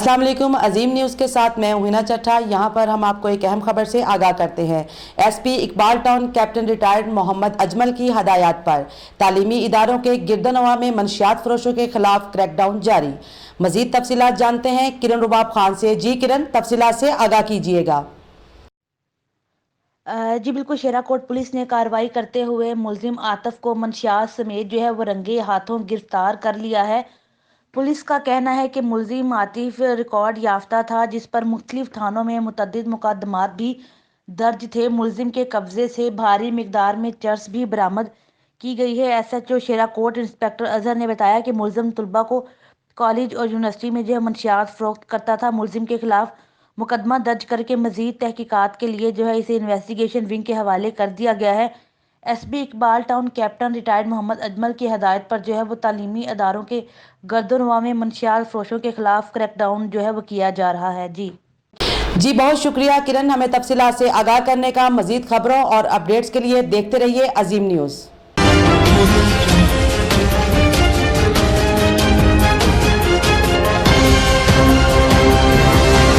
अस्सलाम वालेकुम। अजीम न्यूज़ के साथ मैं हुना चट्ठा। यहाँ पर हम आपको एक अहम खबर से आगाह करते हैं। SP Iqbal town captain retired Mohammad Ajmal की हदायत पर तालीमी इदारों के गिरदनवा में मंशियात फरोशों के खिलाफ क्रैकडाउन जारी। मजीद तफसीलात जानते हैं किरण रुबाब खान से। जी किरण, तफसीलात से आगाह कीजिएगा। जी बिल्कुल, शेराकोट पुलिस ने कार्रवाई करते हुए मुलजिम आतिफ को मंशियात समेत वो रंगे हाथों गिरफ्तार कर लिया है। पुलिस का कहना है कि मुलजिम आतिफ रिकॉर्ड याफ्ता था, जिस पर मुख्तलिफ थानों में मुतअद्दिद मुकदमात भी दर्ज थे। मुलजिम के कब्जे से भारी मिकदार में चर्स भी बरामद की गई है। SHO शेराकोट इंस्पेक्टर अजहर ने बताया कि मुलजिम तलबा को कॉलेज और यूनिवर्सिटी में मंशियात फरोख्त करता था। मुलजिम के खिलाफ मुकदमा दर्ज करके मजीद तहकीकात के लिए इसे इन्वेस्टिगेशन विंग के हवाले कर दिया गया है। SB Iqbal town captain retired Mohammad Ajmal की हदायत पर वो तालीमी अदारों के गर्दनवा में मंशियात फरोशों के खिलाफ क्रैकडाउन वो किया जा रहा है। जी बहुत शुक्रिया किरण, हमें तफसीलात से आगाह करने का। मजीद खबरों और अपडेट्स के लिए देखते रहिए अजीम न्यूज़।